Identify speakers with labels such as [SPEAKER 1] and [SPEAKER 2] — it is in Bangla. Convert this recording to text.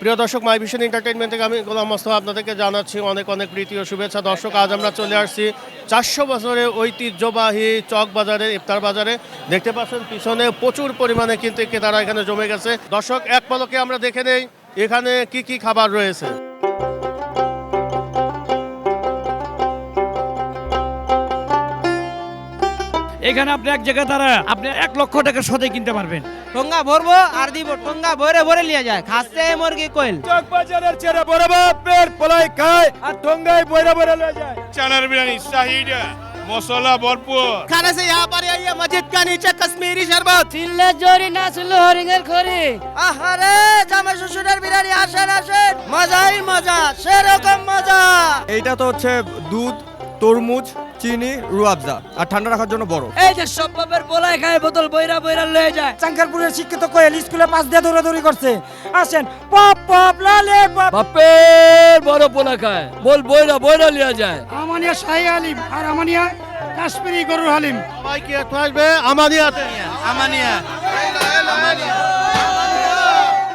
[SPEAKER 1] প্রিয় দর্শক, মাই ভিশন এন্টারটেইনমেন্ট থেকে আমি গোলাম মোস্তফা আপনাদেরকে জানাচ্ছি অনেক অনেক প্রীতি ও শুভেচ্ছা। দর্শক, আজ আমরা চলে আসছি 400 বছরের ঐতিহ্যবাহী চক বাজারে, ইফতার বাজারে। দেখতে পাচ্ছেন পিছনে প্রচুর পরিমাণে কিন্তু ক্রেতারা এখানে জমে গেছে। দর্শক, এক পলকে আমরা দেখে নেই এখানে কি কি খাবার রয়েছে।
[SPEAKER 2] এখানে আপনি এক জায়গায় দাঁড়ায় আপনি 1 লক্ষ টাকা সদাই কিনতে পারবেন।
[SPEAKER 3] ঠোঙ্গা ভরবো আর দিব, ঠোঙ্গা ভরে ভরে লিয়ে যায়। খাচ্ছে মুরগি কোয়েল
[SPEAKER 4] চক বাজারের ছেড়ে বরাবর পেট পলাই খায় আর ঠোঙ্গায় বইরা বইরা লয়ে যায়।
[SPEAKER 5] চানার বিরিয়ানি শাহিদা মশলা ভরপুর।
[SPEAKER 3] खाने से यहाँ पर आइए मस्जिद का नीचे कश्मीरी शरबत।
[SPEAKER 6] চিল্লে জরি না ছিল হরিণের খড়ি।
[SPEAKER 3] আহারে জামাই শ্বশুরের বিরিয়ানি, আসেন আসেন, মজাই মজা, সেরকম মজা।
[SPEAKER 4] এইটা তো হচ্ছে দুধ, তরমুজ, চিনি, রুয়াবজা আর ঠান্ডা রাখার জন্য বরফ।
[SPEAKER 6] এই যে সব বাপের পোলাই খায় বোতল বইরা বইরা লয়ে যায়।
[SPEAKER 7] চাঙ্কারপুরের শিক্ষিত কোয়েল স্কুলে পাশ দিয়ে দৌড়াদৌড়ি করছে। আসেন পপ পপ লালে পপ।
[SPEAKER 2] বাপের বড় পোলা খায় বল বইরা বইরা লিয়া যায়।
[SPEAKER 7] আমানিয়া শাহী হালিম আর আমানিয়া কাশ্মীরি গরুর হালিম।
[SPEAKER 1] সবাই কি একটু আসবে আমানিয়াতে?
[SPEAKER 3] আমানিয়া